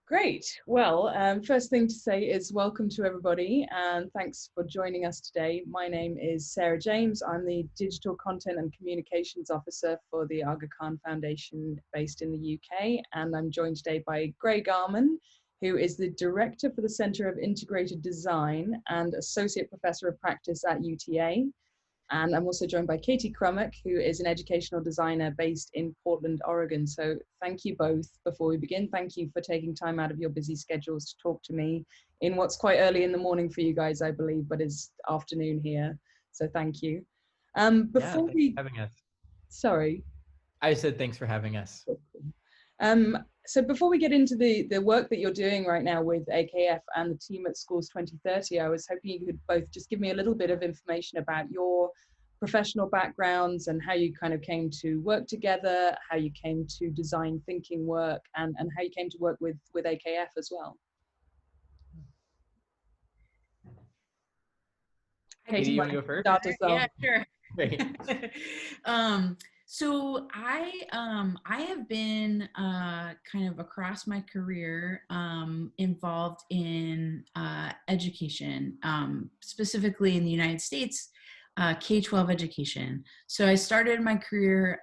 Great. Well, first thing to say is welcome to everybody and thanks for joining us today. My name is Sarah James. I'm the Digital Content and Communications Officer for the Aga Khan Foundation based in the UK, and I'm joined today by Garmon, who is the Director for the Centre of Integrated Design and Associate Professor of Practice at UTA. And I'm also joined by Katie Krummeck, who is an educational designer based in Portland, Oregon. So thank you both. Before we begin, thank you for taking time out of your busy schedules to talk to me in what's quite early in the morning for you guys, I believe, but is afternoon here. So thank you. Thanks for having us. Sorry. I said thanks for having us. So before we get into the work that you're doing right now with AKF and the team at Schools 2030, I was hoping you could both just give me a little bit of information about your professional backgrounds and how you kind of came to work together, how you came to design thinking work, and how you came to work with AKF as well. Katie, you want to go first? Yeah, sure. Great. So I have been kind of across my career involved in education, specifically in the United States, K-12 education. So I started my career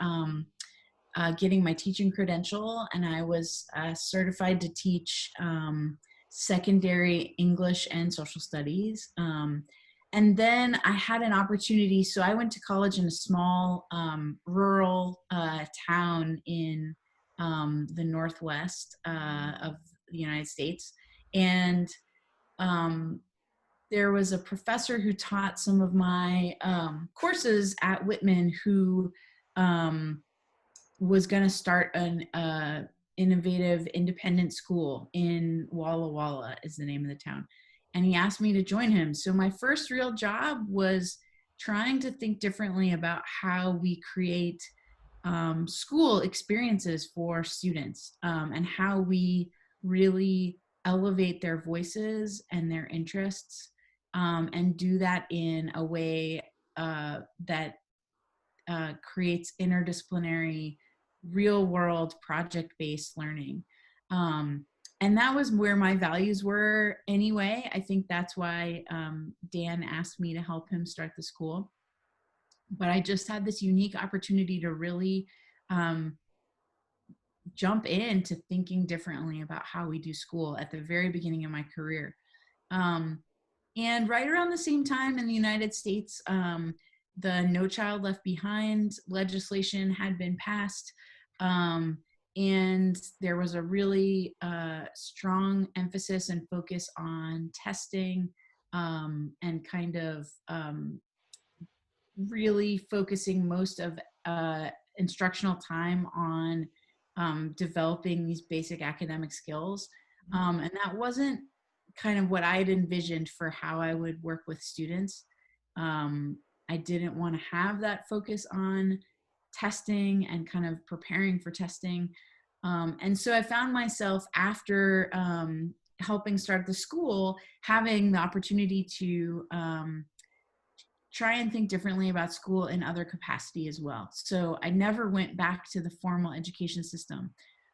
getting my teaching credential, and I was certified to teach secondary English and social studies. And then I had an opportunity, so I went to college in a small rural town in the Northwest of the United States. And there was a professor who taught some of my courses at Whitman who was gonna start an innovative independent school in Walla Walla is the name of the town. And he asked me to join him. So my first real job was trying to think differently about how we create school experiences for students and how we really elevate their voices and their interests and do that in a way that creates interdisciplinary, real-world, project-based learning. And that was where my values were anyway. I think that's why Dan asked me to help him start the school. But I just had this unique opportunity to really jump into thinking differently about how we do school at the very beginning of my career. And right around the same time in the United States, the No Child Left Behind legislation had been passed. And there was a really strong emphasis and focus on testing and kind of really focusing most of instructional time on developing these basic academic skills. And that wasn't kind of what I had envisioned for how I would work with students. I didn't want to have that focus on testing and kind of preparing for testing. And so I found myself after helping start the school, having the opportunity to try and think differently about school in other capacity as well. So I never went back to the formal education system.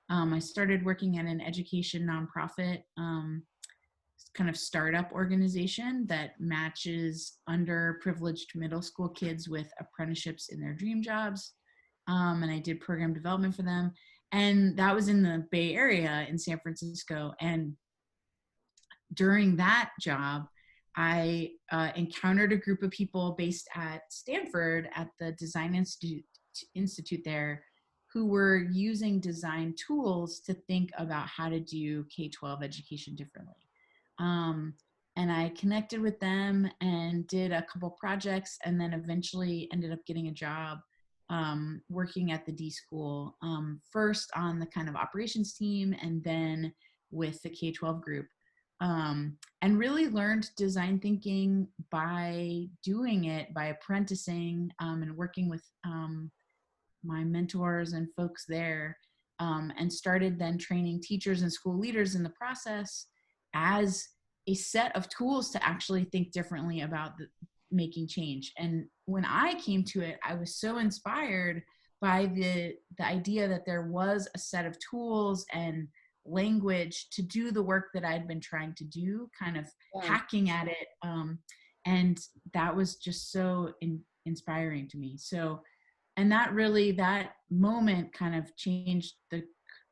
I started working at an education nonprofit kind of startup organization that matches underprivileged middle school kids with apprenticeships in their dream jobs. And I did program development for them. And that was in the Bay Area in San Francisco. And during that job, I encountered a group of people based at Stanford at the Design Institute there who were using design tools to think about how to do K-12 education differently. And I connected with them and did a couple projects and then eventually ended up getting a job working at the D School, first on the kind of operations team and then with the K-12 group. And really learned design thinking by doing it, by apprenticing and working with my mentors and folks there, and started then training teachers and school leaders in the process as a set of tools to actually think differently about making change. And when I came to it, I was so inspired by the idea that there was a set of tools and language to do the work that I'd been trying to do, kind of hacking at it. And that was just so inspiring to me. So, and that moment kind of changed the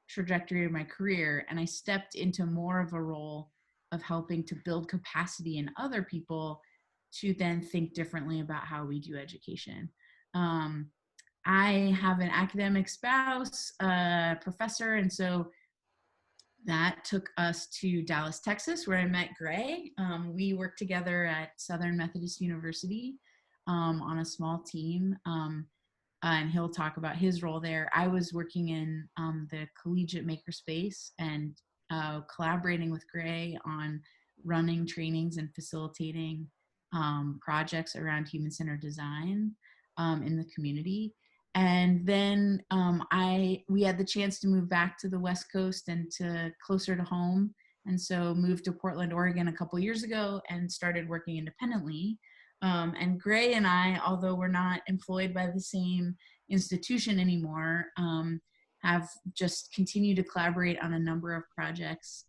trajectory of my career. And I stepped into more of a role of helping to build capacity in other people to then think differently about how we do education. I have an academic spouse, professor, and so that took us to Dallas, Texas, where I met Gray. We worked together at Southern Methodist University on a small team, and he'll talk about his role there. I was working in the collegiate makerspace and collaborating with Gray on running trainings and facilitating projects around human-centered design in the community. And then we had the chance to move back to the West Coast and to closer to home. And so moved to Portland, Oregon a couple years ago and started working independently. And Gray and I, although we're not employed by the same institution anymore, have just continued to collaborate on a number of projects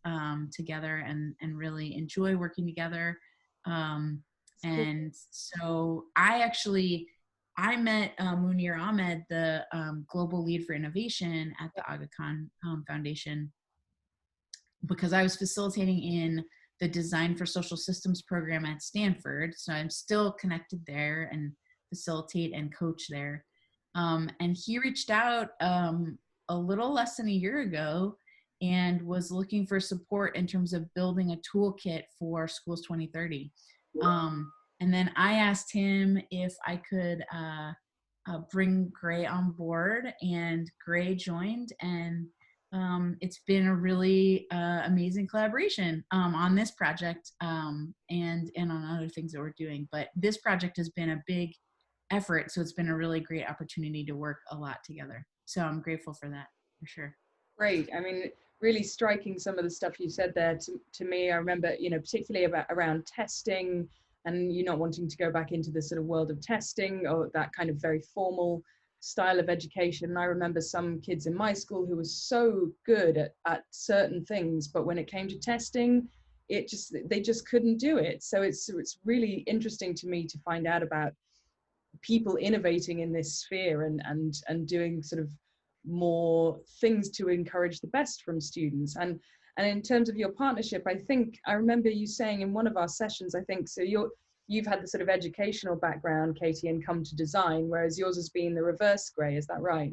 together and really enjoy working together. And so I met Munir Ahmed, the global lead for innovation at the Aga Khan Foundation, because I was facilitating in the Design for Social Systems program at Stanford. So I'm still connected there and facilitate and coach there. And he reached out a little less than a year ago and was looking for support in terms of building a toolkit for Schools 2030. And then I asked him if I could bring Gray on board, and Gray joined, and it's been a really amazing collaboration on this project and on other things that we're doing. But this project has been a big effort, so it's been a really great opportunity to work a lot together. So I'm grateful for that, for sure. Great. I mean, really striking some of the stuff you said there to me. I remember, particularly around testing, and you not wanting to go back into the sort of world of testing or that kind of very formal style of education. And I remember some kids in my school who were so good at certain things, but when it came to testing, they just couldn't do it. So it's really interesting to me to find out about people innovating in this sphere and doing sort of more things to encourage the best from students. And in terms of your partnership, I remember you saying in one of our sessions, so you've had the sort of educational background, Katie, and come to design, whereas yours has been the reverse, Gray. Is that right?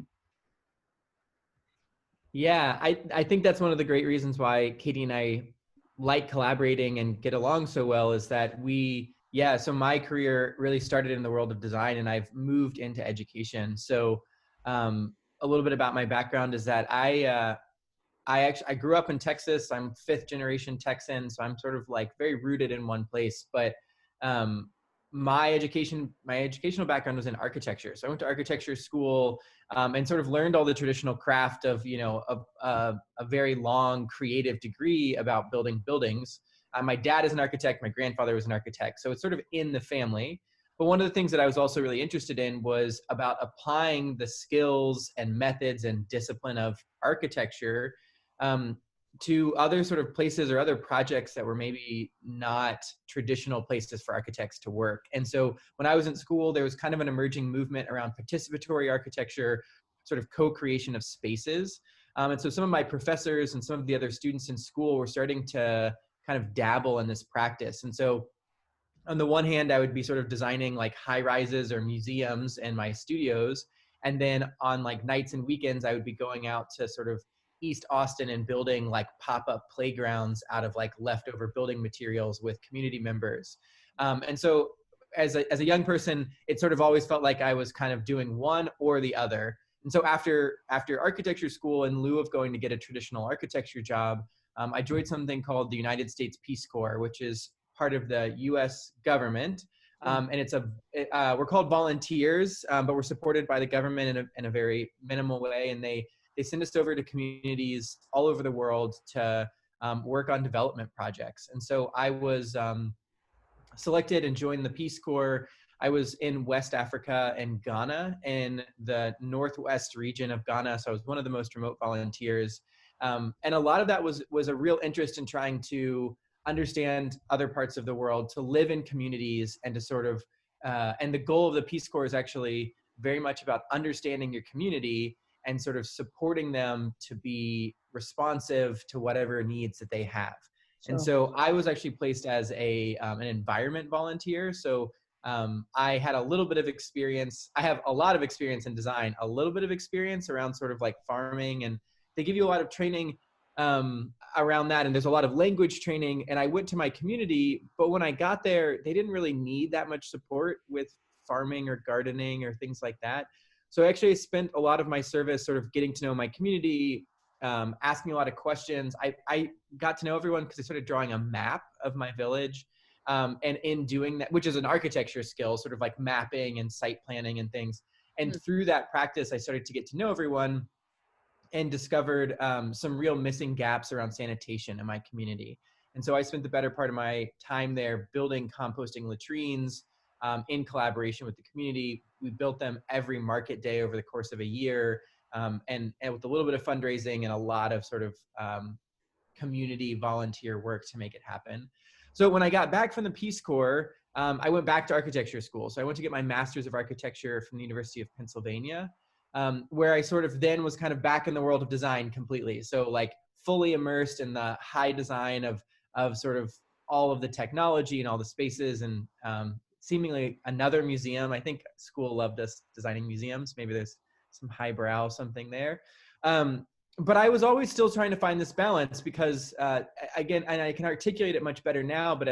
Yeah, I think that's one of the great reasons why Katie and I like collaborating and get along so well, is that so my career really started in the world of design, and I've moved into education. So a little bit about my background is that I grew up in Texas. I'm 5th generation Texan, so I'm sort of like very rooted in one place. But my educational background was in architecture. So I went to architecture school and sort of learned all the traditional craft of a very long creative degree about building buildings. My dad is an architect. My grandfather was an architect. So it's sort of in the family. But one of the things that I was also really interested in was about applying the skills and methods and discipline of architecture to other sort of places or other projects that were maybe not traditional places for architects to work. And so when I was in school, there was kind of an emerging movement around participatory architecture, sort of co-creation of spaces. And so some of my professors and some of the other students in school were starting to kind of dabble in this practice. And so on the one hand, I would be sort of designing like high rises or museums in my studios. And then on like nights and weekends, I would be going out to sort of East Austin and building like pop-up playgrounds out of like leftover building materials with community members. And so as a young person, it sort of always felt like I was kind of doing one or the other. And so after architecture school, in lieu of going to get a traditional architecture job, I joined something called the United States Peace Corps, which is part of the US government. And we're called volunteers, but we're supported by the government in a very minimal way. And they send us over to communities all over the world to work on development projects. And so I was selected and joined the Peace Corps. I was in West Africa and Ghana, in the northwest region of Ghana. So I was one of the most remote volunteers. And a lot of that was a real interest in trying to understand other parts of the world, to live in communities, and to sort of, and the goal of the Peace Corps is actually very much about understanding your community and sort of supporting them to be responsive to whatever needs that they have. And so I was actually placed as an environment volunteer. So I had a little bit of experience. I have a lot of experience in design, a little bit of experience around sort of like farming, and they give you a lot of training around that. And there's a lot of language training. And I went to my community, but when I got there, they didn't really need that much support with farming or gardening or things like that. So I actually spent a lot of my service sort of getting to know my community, asking a lot of questions. I got to know everyone because I started drawing a map of my village. And in doing that, which is an architecture skill, sort of like mapping and site planning and things. And through that practice, I started to get to know everyone and discovered some real missing gaps around sanitation in my community. And so I spent the better part of my time there building composting latrines in collaboration with the community. We built them every market day over the course of a year, and with a little bit of fundraising and a lot of sort of community volunteer work to make it happen. So when I got back from the Peace Corps, I went back to architecture school. So I went to get my master's of architecture from the University of Pennsylvania, where I sort of then was kind of back in the world of design completely. So like fully immersed in the high design of sort of all of the technology and all the spaces, and seemingly another museum. I think school loved us designing museums. Maybe there's some highbrow something there. But I was always still trying to find this balance because, again, and I can articulate it much better now, but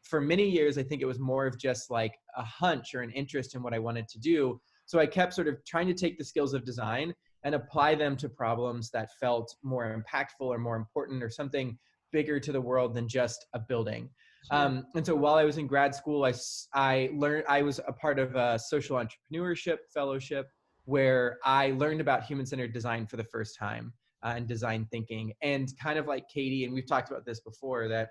for many years, I think it was more of just like a hunch or an interest in what I wanted to do. So I kept sort of trying to take the skills of design and apply them to problems that felt more impactful or more important or something bigger to the world than just a building. Sure. And so while I was in grad school, I was a part of a social entrepreneurship fellowship where I learned about human-centered design for the first time and design thinking. And kind of like Katie, and we've talked about this before, that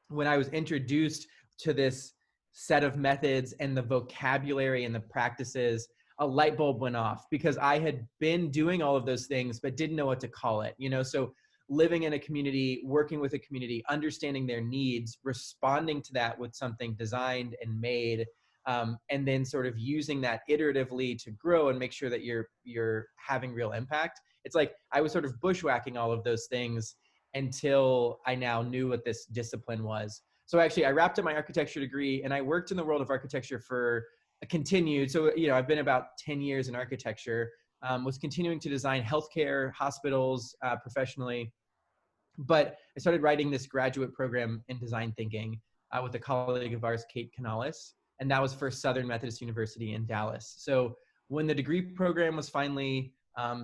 when I was introduced to this set of methods and the vocabulary and the practices, a light bulb went off because I had been doing all of those things, but didn't know what to call it, you know? So living in a community, working with a community, understanding their needs, responding to that with something designed and made, and then sort of using that iteratively to grow and make sure that you're having real impact. It's like I was sort of bushwhacking all of those things until I now knew what this discipline was. So actually, I wrapped up my architecture degree and I worked in the world of architecture for continued. So, you know, I've been about 10 years in architecture, was continuing to design healthcare, hospitals professionally. But I started writing this graduate program in design thinking with a colleague of ours, Kate Canales, and that was for Southern Methodist University in Dallas. So when the degree program was finally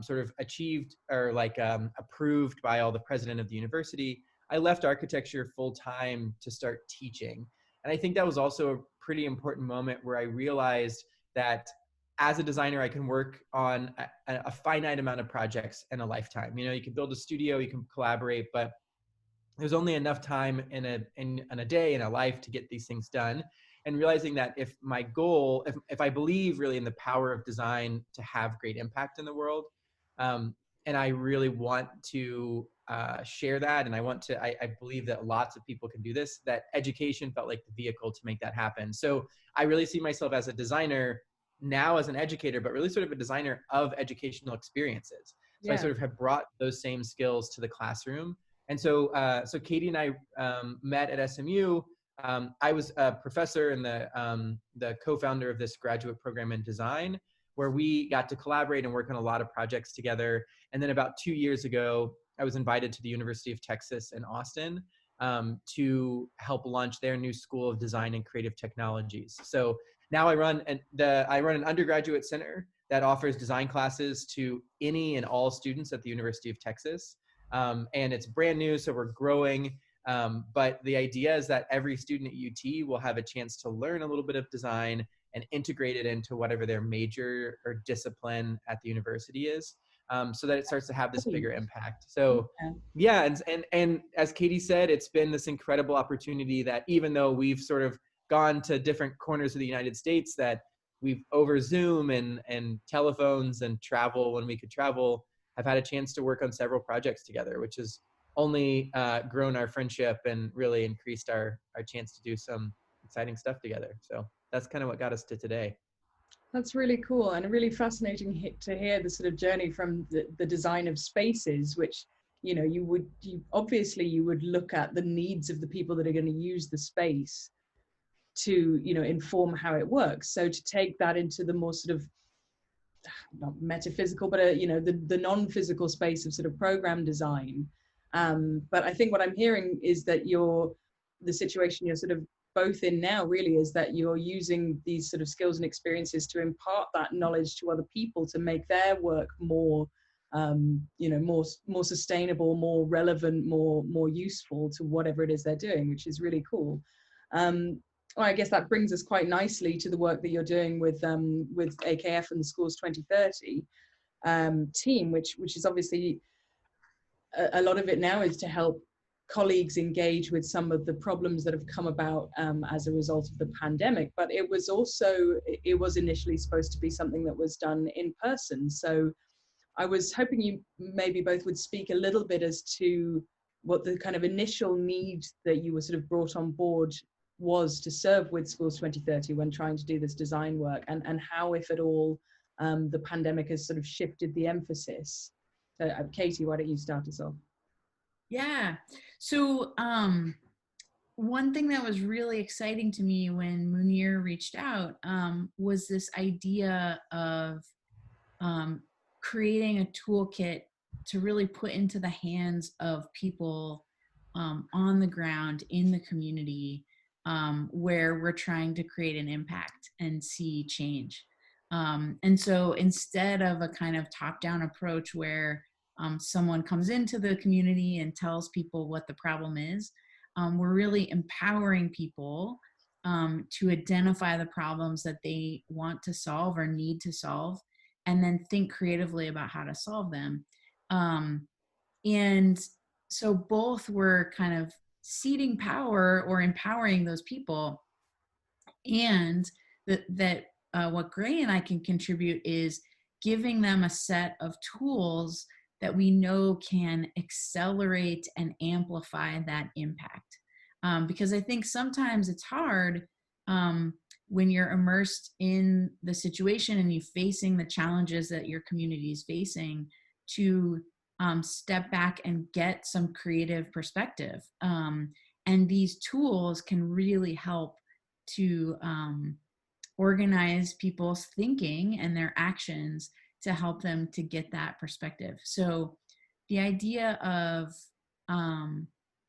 sort of achieved or like approved by all the president of the university, I left architecture full time to start teaching. And I think that was also a pretty important moment where I realized that as a designer, I can work on a finite amount of projects in a lifetime. You know, you can build a studio, you can collaborate, but there's only enough time in a day, in a life, to get these things done. And realizing that if my goal, if I believe really in the power of design to have great impact in the world, and I really want to share that, and I believe that lots of people can do this, that education felt like the vehicle to make that happen. So I really see myself as a designer now, as an educator, but really sort of a designer of educational experiences. So I sort of have brought those same skills to the classroom. And so, so Katie and I met at SMU. I was a professor and the co-founder of this graduate program in design, where we got to collaborate and work on a lot of projects together. And then about 2 years ago, I was invited to the University of Texas in Austin to help launch their new School of Design and Creative Technologies. So now I run an undergraduate center that offers design classes to any and all students at the University of Texas. And it's brand new, so we're growing. But the idea is that every student at UT will have a chance to learn a little bit of design and integrate it into whatever their major or discipline at the university is, so that it starts to have this bigger impact. So yeah, and as Katie said, it's been this incredible opportunity that even though we've sort of gone to different corners of the United States, that we've over Zoom and telephones and travel when we could travel, have had a chance to work on several projects together, which has only grown our friendship and really increased our chance to do some exciting stuff together. So that's kind of what got us to today. That's really cool and really fascinating to hear the sort of journey from the design of spaces, which, you know, you obviously you would look at the needs of the people that are going to use the space to, you know, inform how it works. So to take that into the more sort of, not metaphysical, but you know, the non-physical space of sort of program design. But I think what I'm hearing is that the situation you're sort of both in now really is that you're using these sort of skills and experiences to impart that knowledge to other people to make their work more, you know, more sustainable, more relevant, more useful to whatever it is they're doing, which is really cool. Well, I guess that brings us quite nicely to the work that you're doing with AKF and the Schools 2030 team, which is obviously a lot of it now is to help colleagues engage with some of the problems that have come about as a result of the pandemic. But it was initially supposed to be something that was done in person. So I was hoping you maybe both would speak a little bit as to what the kind of initial need that you were sort of brought on board was to serve with Schools 2030 when trying to do this design work, and how, if at all, the pandemic has sort of shifted the emphasis. So, Katie, why don't you start us off? Yeah. So one thing that was really exciting to me when Munir reached out was this idea of creating a toolkit to really put into the hands of people on the ground in the community where we're trying to create an impact and see change. And so instead of a kind of top-down approach where someone comes into the community and tells people what the problem is, we're really empowering people to identify the problems that they want to solve or need to solve, and then think creatively about how to solve them. And so both were kind of ceding power or empowering those people, and that what Gray and I can contribute is giving them a set of tools that we know can accelerate and amplify that impact. Because I think sometimes it's hard when you're immersed in the situation and you're facing the challenges that your community is facing to step back and get some creative perspective. And these tools can really help to organize people's thinking and their actions to help them to get that perspective. So the idea of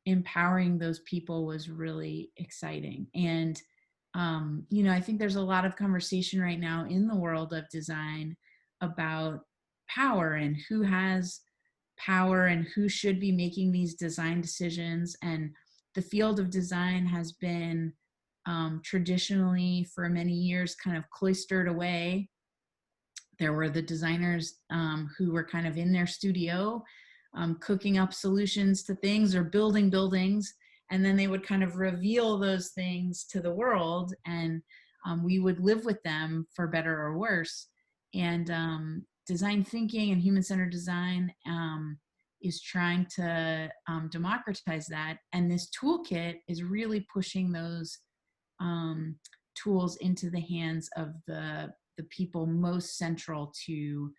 empowering those people was really exciting. And, you know, I think there's a lot of conversation right now in the world of design about power and who has power and who should be making these design decisions. And the field of design has been traditionally for many years kind of cloistered away. There were the designers who were kind of in their studio cooking up solutions to things or building buildings, and then they would kind of reveal those things to the world, and we would live with them for better or worse. And design thinking and human-centered design is trying to democratize that, and this toolkit is really pushing those tools into the hands of the people most central to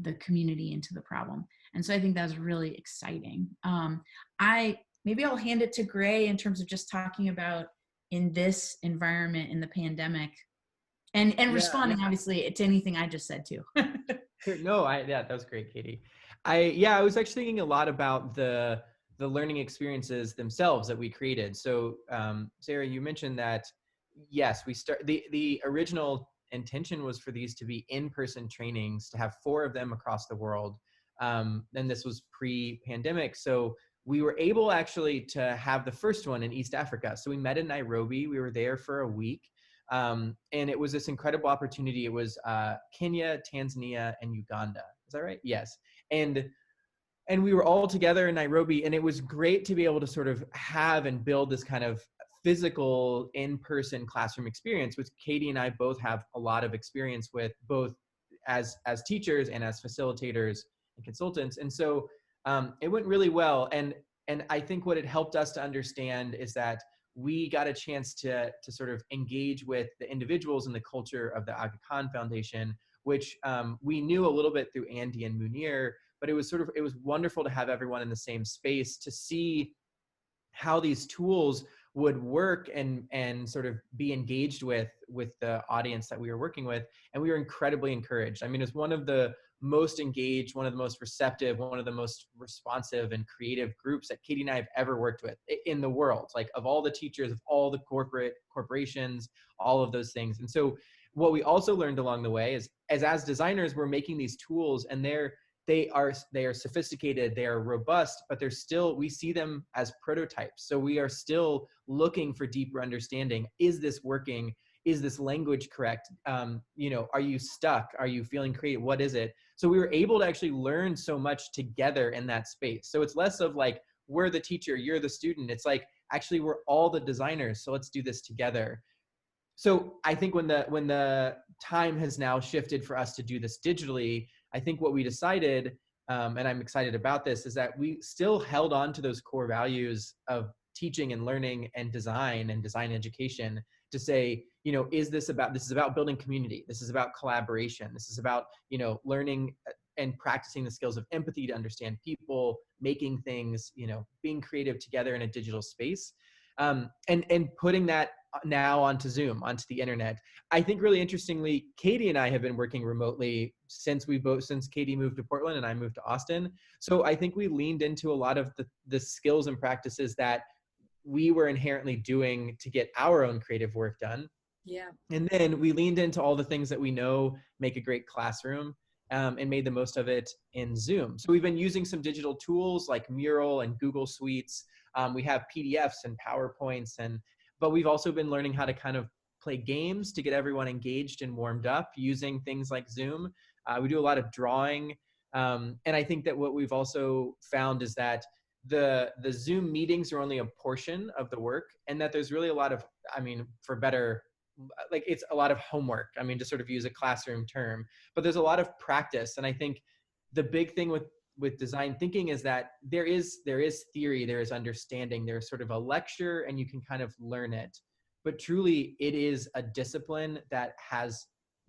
the community and to the problem. And so I think that's really exciting. Maybe I'll hand it to Gray in terms of just talking about in this environment in the pandemic and responding obviously to anything I just said too. No, that was great, Katie. I was actually thinking a lot about the learning experiences themselves that we created. So Sarah, you mentioned that, yes, the original intention was for these to be in-person trainings, to have 4 of them across the world. And this was pre-pandemic. So we were able actually to have the first one in East Africa. So we met in Nairobi. We were there for a week. And it was this incredible opportunity. It was Kenya, Tanzania, and Uganda. Is that right? Yes. And we were all together in Nairobi, and it was great to be able to sort of have and build this kind of physical in-person classroom experience, which Katie and I both have a lot of experience with, both as teachers and as facilitators consultants. And so it went really well. And I think what it helped us to understand is that we got a chance to sort of engage with the individuals and the culture of the Aga Khan Foundation, which we knew a little bit through Andy and Munir, but it was wonderful to have everyone in the same space to see how these tools would work and sort of be engaged with the audience that we were working with. And we were incredibly encouraged. I mean, it's one of the most engaged, one of the most receptive, one of the most responsive and creative groups that Katie and I have ever worked with in the world, like of all the teachers, of all the corporations, all of those things. And so what we also learned along the way is as designers, we're making these tools, and they are sophisticated, they are robust, but we see them as prototypes. So we are still looking for deeper understanding. Is this working? Is this language correct? Are you stuck? Are you feeling creative? What is it? So we were able to actually learn so much together in that space. So it's less of like, we're the teacher, you're the student. It's like, actually, we're all the designers. So let's do this together. So I think when the time has now shifted for us to do this digitally, I think what we decided, and I'm excited about this, is that we still held on to those core values of teaching and learning and design education to say, this is about building community. This is about collaboration. This is about, learning and practicing the skills of empathy to understand people, making things, being creative together in a digital space, and putting that now onto Zoom, onto the internet. I think really interestingly, Katie and I have been working remotely since Katie moved to Portland and I moved to Austin. So I think we leaned into a lot of the skills and practices that we were inherently doing to get our own creative work done. Yeah. And then we leaned into all the things that we know make a great classroom, and made the most of it in Zoom. So we've been using some digital tools like Mural and Google Suites. We have PDFs and PowerPoints, but we've also been learning how to kind of play games to get everyone engaged and warmed up using things like Zoom. We do a lot of drawing. And I think that what we've also found is that the Zoom meetings are only a portion of the work, and that there's really a lot of, it's a lot of homework. I mean, to sort of use a classroom term, but there's a lot of practice. And I think the big thing with design thinking is that there is theory, there is understanding, there's sort of a lecture, and you can kind of learn it. But truly, it is a discipline that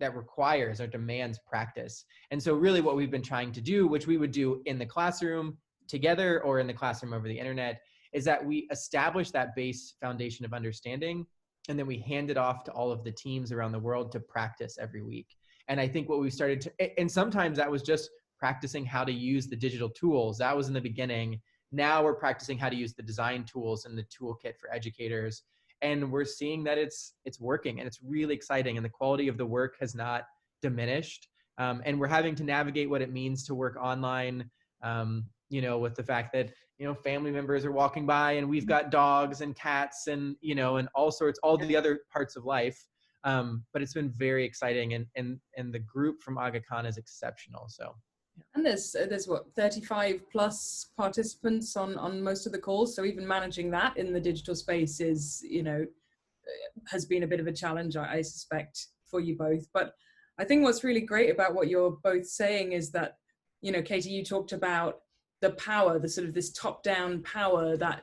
requires or demands practice. And so really what we've been trying to do, which we would do in the classroom together or in the classroom over the internet, is that we establish that base foundation of understanding, and then we hand it off to all of the teams around the world to practice every week. And I think what we started to, and sometimes that was just practicing how to use the digital tools. That was in the beginning. Now we're practicing how to use the design tools and the toolkit for educators. And we're seeing that it's working, and it's really exciting, and the quality of the work has not diminished. And we're having to navigate what it means to work online, with the fact that, family members are walking by, and we've got dogs and cats and, and all the other parts of life. But it's been very exciting, and the group from Aga Khan is exceptional. So. And there's what, 35 plus participants on most of the calls. So even managing that in the digital space is, has been a bit of a challenge, I suspect, for you both. But I think what's really great about what you're both saying is that, Katie, you talked about the power, the sort of this top-down power that,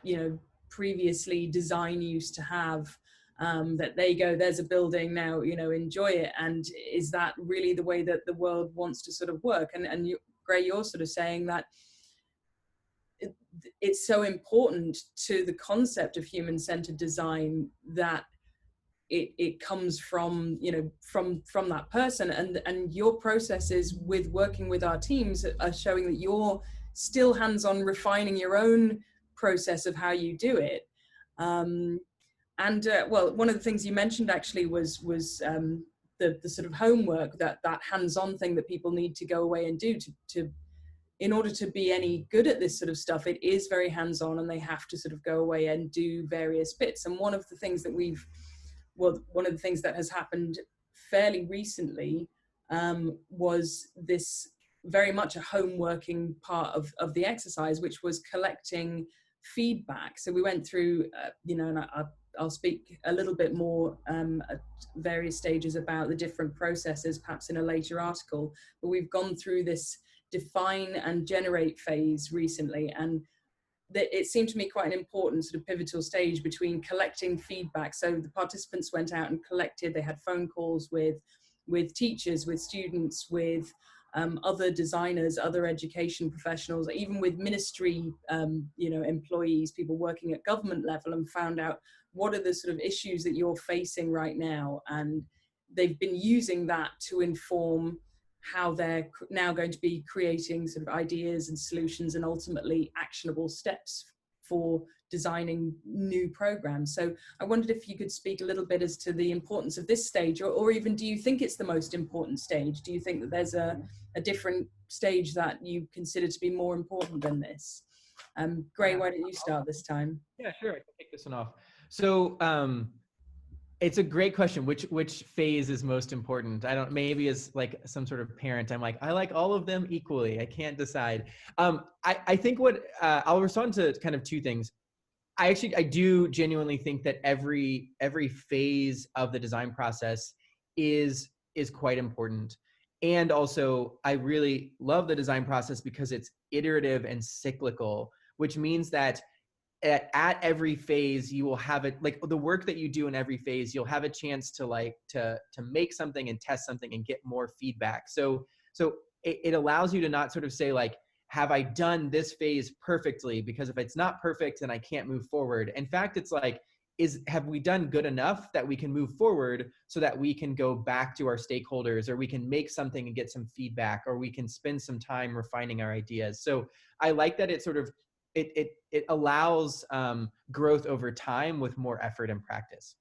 previously design used to have. That there you go, there's a building now, enjoy it. And is that really the way that the world wants to sort of work? And you, Gray, you're sort of saying that it's so important to the concept of human-centered design that it comes from, from that person. And your processes with working with our teams are showing that you're still hands-on refining your own process of how you do it. Well, one of the things you mentioned actually was the sort of homework, that hands-on thing that people need to go away and do to in order to be any good at this sort of stuff. It is very hands-on, and they have to sort of go away and do various bits. And one of the things that has happened fairly recently was this very much a home-working part of the exercise, which was collecting feedback. So we went through, and I'll speak a little bit more at various stages about the different processes, perhaps in a later article, but we've gone through this define and generate phase recently, and that it seemed to me quite an important sort of pivotal stage between collecting feedback. So the participants went out and collected, they had phone calls with teachers, with students, with other designers, other education professionals, even with ministry, employees, people working at government level, and found out what are the sort of issues that you're facing right now. And they've been using that to inform how they're now going to be creating sort of ideas and solutions and ultimately actionable steps for designing new programs. So I wondered if you could speak a little bit as to the importance of this stage, or even do you think it's the most important stage? Do you think that there's a different stage that you consider to be more important than this? Gray, why don't you start this time? Yeah, sure. I can take this one off. So it's a great question. Which phase is most important? I don't, maybe as like some sort of parent, I'm like, I like all of them equally. I can't decide. I think what I'll respond to kind of two things. I do genuinely think that every phase of the design process is quite important. And also, I really love the design process because it's iterative and cyclical, which means that at every phase you will have it, like the work that you do in every phase, you'll have a chance to make something and test something and get more feedback. So it allows you to not sort of say like, have I done this phase perfectly? Because if it's not perfect, then I can't move forward. In fact, it's like, have we done good enough that we can move forward so that we can go back to our stakeholders, or we can make something and get some feedback, or we can spend some time refining our ideas. So I like that it sort of, it allows growth over time with more effort and practice.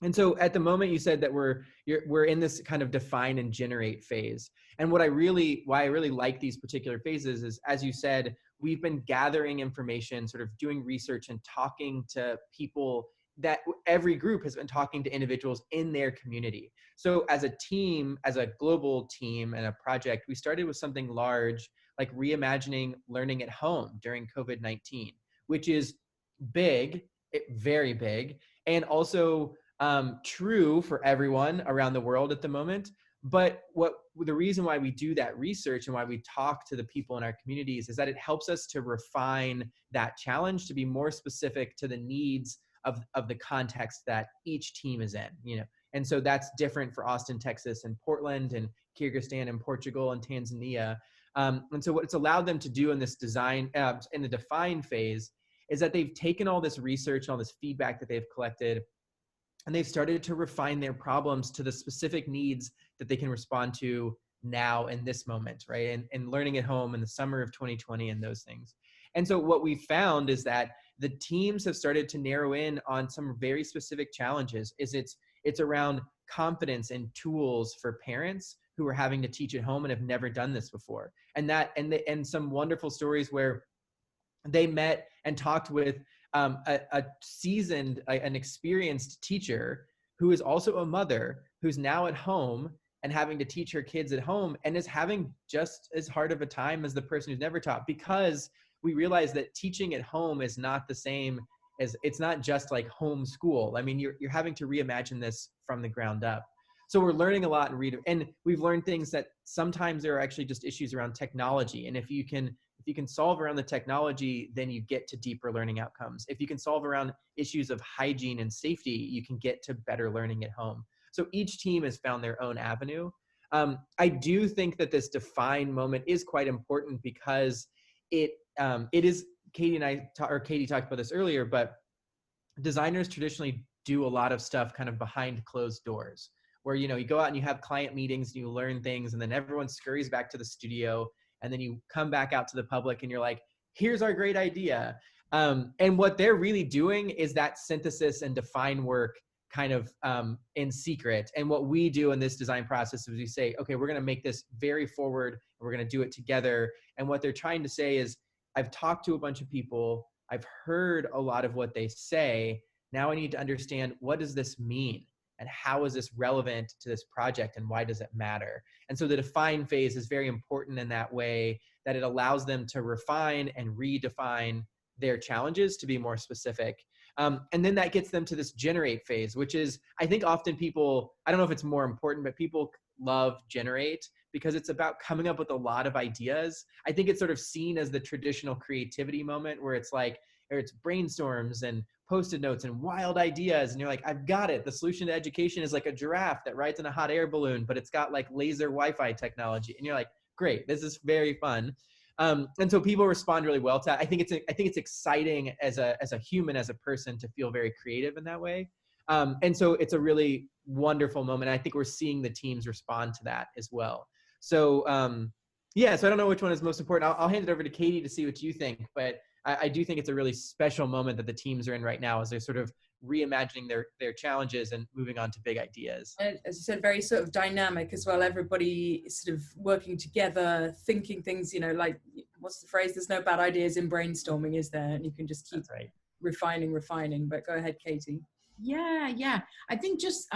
And so at the moment you said that we're in this kind of define and generate phase. And why I really like these particular phases is, as you said, we've been gathering information, sort of doing research and talking to people, that every group has been talking to individuals in their community. So as a team, as a global team and a project, we started with something large, like reimagining learning at home during COVID-19, which is big, very big, and also true for everyone around the world at the moment. But the reason why we do that research and why we talk to the people in our communities is that it helps us to refine that challenge to be more specific to the needs of the context that each team is in, And so that's different for Austin, Texas, and Portland, and Kyrgyzstan, and Portugal, and Tanzania. And so what it's allowed them to do in this design, in the define phase, is that they've taken all this research and all this feedback that they've collected, and they've started to refine their problems to the specific needs that they can respond to now in this moment, right? And learning at home in the summer of 2020 and those things. And so what we found is that the teams have started to narrow in on some very specific challenges. It's around confidence and tools for parents who are having to teach at home and have never done this before. And some wonderful stories where they met and talked with a seasoned, an experienced teacher who is also a mother who's now at home and having to teach her kids at home and is having just as hard of a time as the person who's never taught, because we realize that teaching at home is not the same as, it's not just like home school. I mean, you're having to reimagine this from the ground up. So we're learning a lot and we've learned things that sometimes there are actually just issues around technology. And if you can solve around the technology, then you get to deeper learning outcomes. If you can solve around issues of hygiene and safety, you can get to better learning at home. So each team has found their own avenue. I do think that this define moment is quite important because it is, Katie talked about this earlier, but designers traditionally do a lot of stuff kind of behind closed doors, where you go out and you have client meetings and you learn things, and then everyone scurries back to the studio, and then you come back out to the public and you're like, here's our great idea. And what they're really doing is that synthesis and define work kind of in secret. And what we do in this design process is we say, okay, we're going to make this very forward and we're going to do it together. And what they're trying to say is, I've talked to a bunch of people, I've heard a lot of what they say. Now I need to understand, what does this mean? And how is this relevant to this project, and why does it matter? And so the define phase is very important in that way, that it allows them to refine and redefine their challenges to be more specific. And then that gets them to this generate phase, which is, I think often people, I don't know if it's more important, but people love generate because it's about coming up with a lot of ideas. I think it's sort of seen as the traditional creativity moment where it's like, or it's brainstorms and Post-it notes and wild ideas. And you're like, I've got it. The solution to education is like a giraffe that rides in a hot air balloon, but it's got like laser Wi-Fi technology. And you're like, great, this is very fun. And so people respond really well to that. I think it's exciting as a human, as a person, to feel very creative in that way. And so it's a really wonderful moment. I think we're seeing the teams respond to that as well. So yeah, so I don't know which one is most important. I'll hand it over to Katie to see what you think, but I do think it's a really special moment that the teams are in right now as they're sort of reimagining their challenges and moving on to big ideas. As you said, very sort of dynamic as well. Everybody sort of working together, thinking things, you know, like, what's the phrase? There's no bad ideas in brainstorming, is there? And you can just keep refining. But go ahead, Katie. Yeah. I think just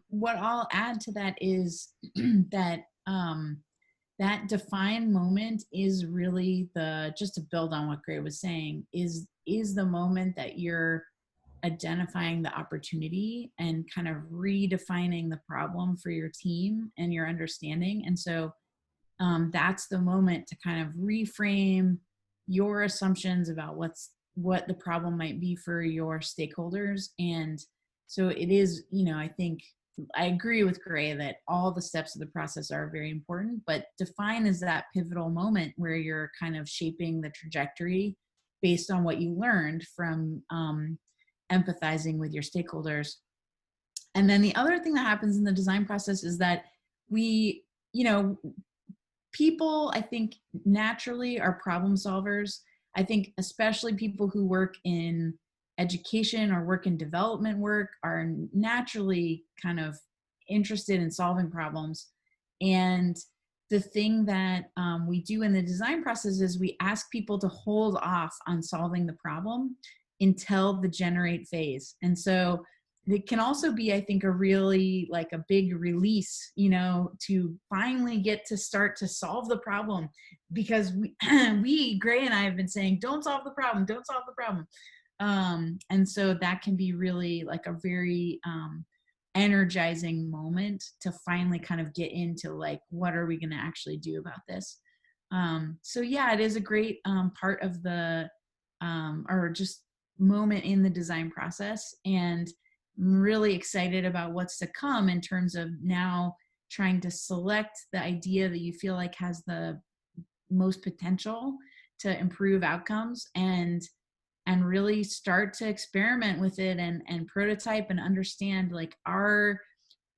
what I'll add to that is that that defined moment is really just to build on what Gray was saying, is the moment that you're identifying the opportunity and kind of redefining the problem for your team and your understanding. And so that's the moment to kind of reframe your assumptions about what the problem might be for your stakeholders. And so it is, you know, I think I agree with Gray that all the steps of the process are very important, but define as that pivotal moment where you're kind of shaping the trajectory based on what you learned from empathizing with your stakeholders. And then the other thing that happens in the design process is that people, I think, naturally are problem solvers. I think especially people who work in education or work in development work are naturally kind of interested in solving problems. And the thing that we do in the design process is we ask people to hold off on solving the problem until the generate phase. And so it can also be, I think, a really like a big release, you know, to finally get to start to solve the problem, because Gray and I have been saying, don't solve the problem. And so that can be really like a very energizing moment to finally kind of get into like, what are we going to actually do about this? So yeah, it is a great part of the, or just moment in the design process. And I'm really excited about what's to come in terms of now trying to select the idea that you feel like has the most potential to improve outcomes, and really start to experiment with it and prototype and understand, like,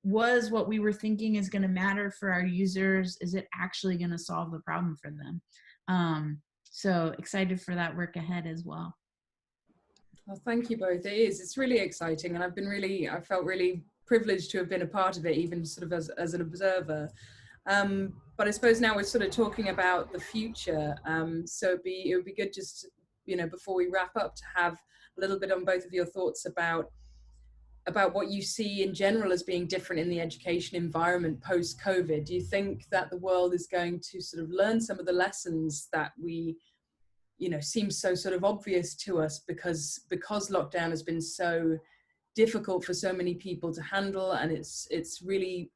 was what we were thinking is going to matter for our users, is it actually going to solve the problem for them? So excited for that work ahead as well. Well, thank you both. It's really exciting, and I felt really privileged to have been a part of it, even sort of as an observer. But I suppose now we're sort of talking about the future. So it would be good just, you know, before we wrap up, to have a little bit on both of your thoughts about what you see in general as being different in the education environment post-COVID. Do you think that the world is going to sort of learn some of the lessons that we, you know, seem so sort of obvious to us because lockdown has been so difficult for so many people to handle, and it's really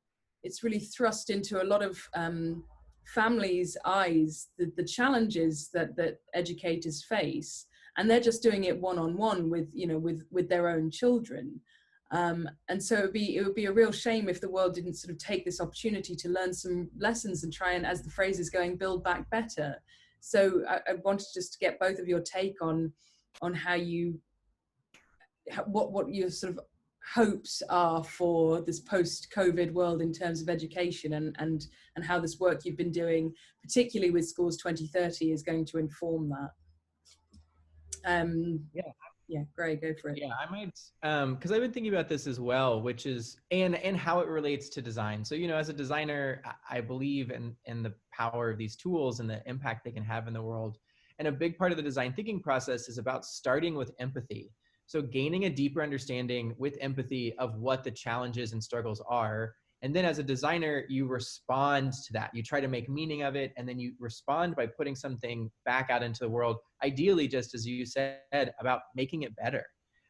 thrust into a lot of families' eyes the challenges that educators face, and they're just doing it one-on-one with their own children. And so it would be a real shame if the world didn't sort of take this opportunity to learn some lessons and try and, as the phrase is going, build back better. So I wanted just to get both of your take on what your sort of hopes are for this post-COVID world in terms of education, and how this work you've been doing, particularly with Schools 2030, is going to inform that. Yeah, great, go for it. Yeah, I might, because I've been thinking about this as well, which is, and how it relates to design. So, you know, as a designer, I believe in the power of these tools and the impact they can have in the world. And a big part of the design thinking process is about starting with empathy. So gaining a deeper understanding with empathy of what the challenges and struggles are. And then as a designer, you respond to that. You try to make meaning of it, and then you respond by putting something back out into the world, ideally, just as you said, about making it better,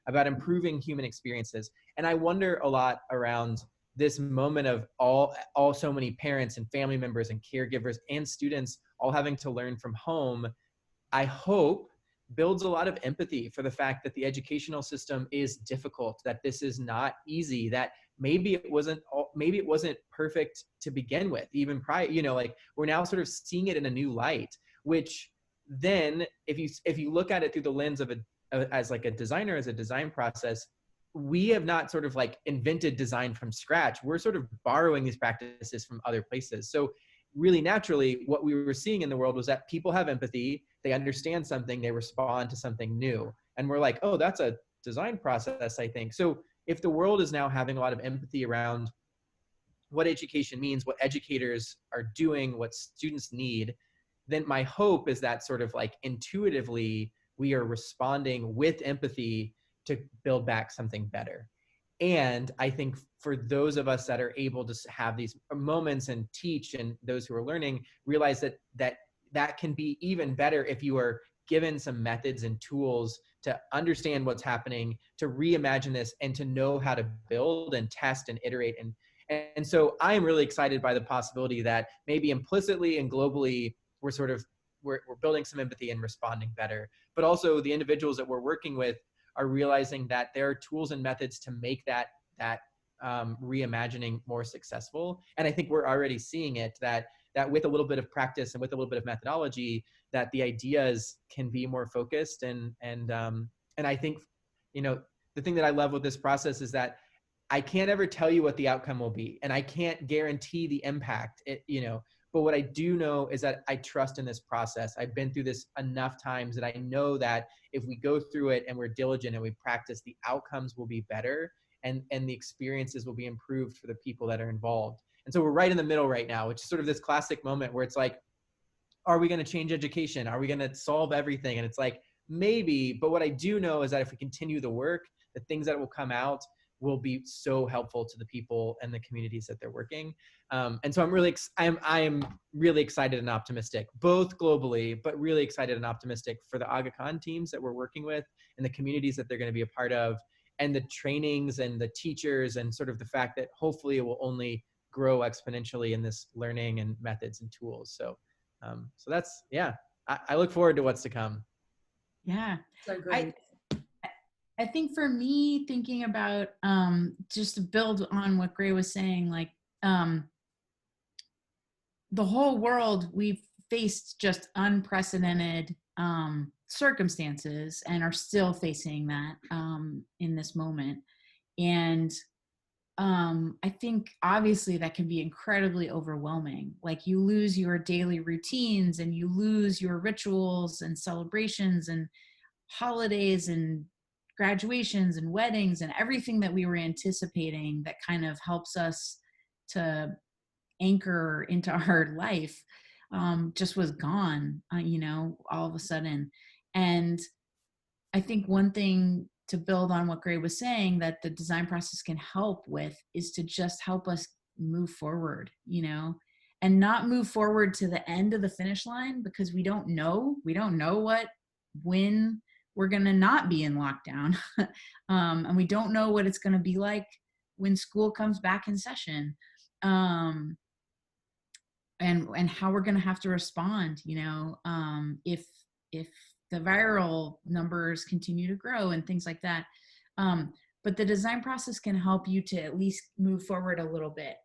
about improving human experiences. And I wonder a lot around this moment of so many parents and family members and caregivers and students all having to learn from home, I hope builds a lot of empathy for the fact that the educational system is difficult, that this is not easy, that maybe it wasn't perfect to begin with, even prior, like we're now sort of seeing it in a new light, which then if you look at it through the lens of as like a designer, as a design process, we have not sort of like invented design from scratch. We're sort of borrowing these practices from other places. So really naturally, what we were seeing in the world was that people have empathy, they understand something, they respond to something new. And we're like, oh, that's a design process, I think. So if the world is now having a lot of empathy around what education means, what educators are doing, what students need, then my hope is that sort of like intuitively, we are responding with empathy to build back something better. And I think for those of us that are able to have these moments and teach, and those who are learning, realize that can be even better if you are given some methods and tools to understand what's happening, to reimagine this, and to know how to build and test and iterate. And so I am really excited by the possibility that maybe implicitly and globally, we're building some empathy and responding better. But also the individuals that we're working with are realizing that there are tools and methods to make that reimagining more successful. And I think we're already seeing it, that with a little bit of practice and with a little bit of methodology, that the ideas can be more focused. And I think, the thing that I love with this process is that I can't ever tell you what the outcome will be, and I can't guarantee the impact, but what I do know is that I trust in this process. I've been through this enough times that I know that if we go through it and we're diligent and we practice, the outcomes will be better, and the experiences will be improved for the people that are involved. And so we're right in the middle right now, which is sort of this classic moment where it's like, are we going to change education? Are we going to solve everything? And it's like, maybe, but what I do know is that if we continue the work, the things that will come out will be so helpful to the people and the communities that they're working. And so I am really excited and optimistic, both globally, but really excited and optimistic for the Aga Khan teams that we're working with and the communities that they're going to be a part of, and the trainings and the teachers, and sort of the fact that hopefully it will only grow exponentially in this learning and methods and tools. So that's, yeah, I look forward to what's to come. Yeah. So great. I think for me, thinking about just to build on what Gray was saying, like the whole world, we've faced just unprecedented circumstances and are still facing that in this moment. And I think obviously that can be incredibly overwhelming. Like you lose your daily routines, and you lose your rituals and celebrations and holidays and graduations and weddings and everything that we were anticipating that kind of helps us to anchor into our life just was gone, all of a sudden. And I think one thing to build on what Gray was saying that the design process can help with is to just help us move forward, and not move forward to the end of the finish line, because we don't know when we're going to not be in lockdown. And we don't know what it's going to be like when school comes back in session. And how we're going to have to respond, if the viral numbers continue to grow and things like that. But the design process can help you to at least move forward a little bit.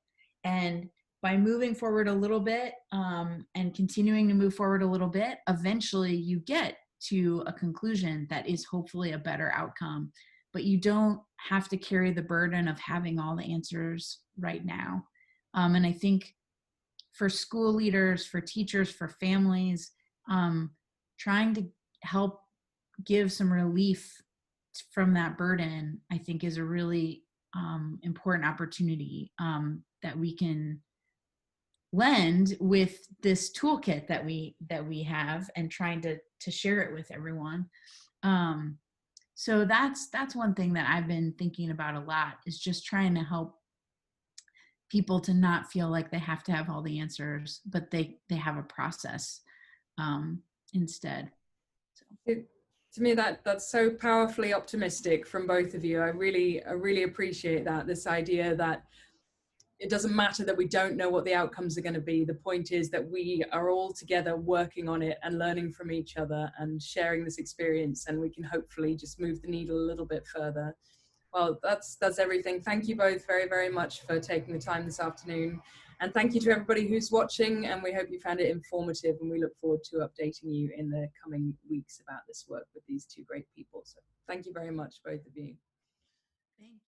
And by moving forward a little bit and continuing to move forward a little bit, eventually you get to a conclusion that is hopefully a better outcome. But you don't have to carry the burden of having all the answers right now. And I think for school leaders, for teachers, for families, trying to help give some relief from that burden, I think is a really important opportunity that we can lend with this toolkit that we have, and trying to share it with everyone. So that's one thing that I've been thinking about a lot, is just trying to help people to not feel like they have to have all the answers, but they have a process instead. So. To me, that's so powerfully optimistic from both of you. I really appreciate that, this idea that it doesn't matter that we don't know what the outcomes are going to be. The point is that we are all together working on it and learning from each other and sharing this experience, and we can hopefully just move the needle a little bit further. Well, that's everything. Thank you both very, very much for taking the time this afternoon. And thank you to everybody who's watching, and we hope you found it informative, and we look forward to updating you in the coming weeks about this work with these two great people. So thank you very much, both of you. Thank you.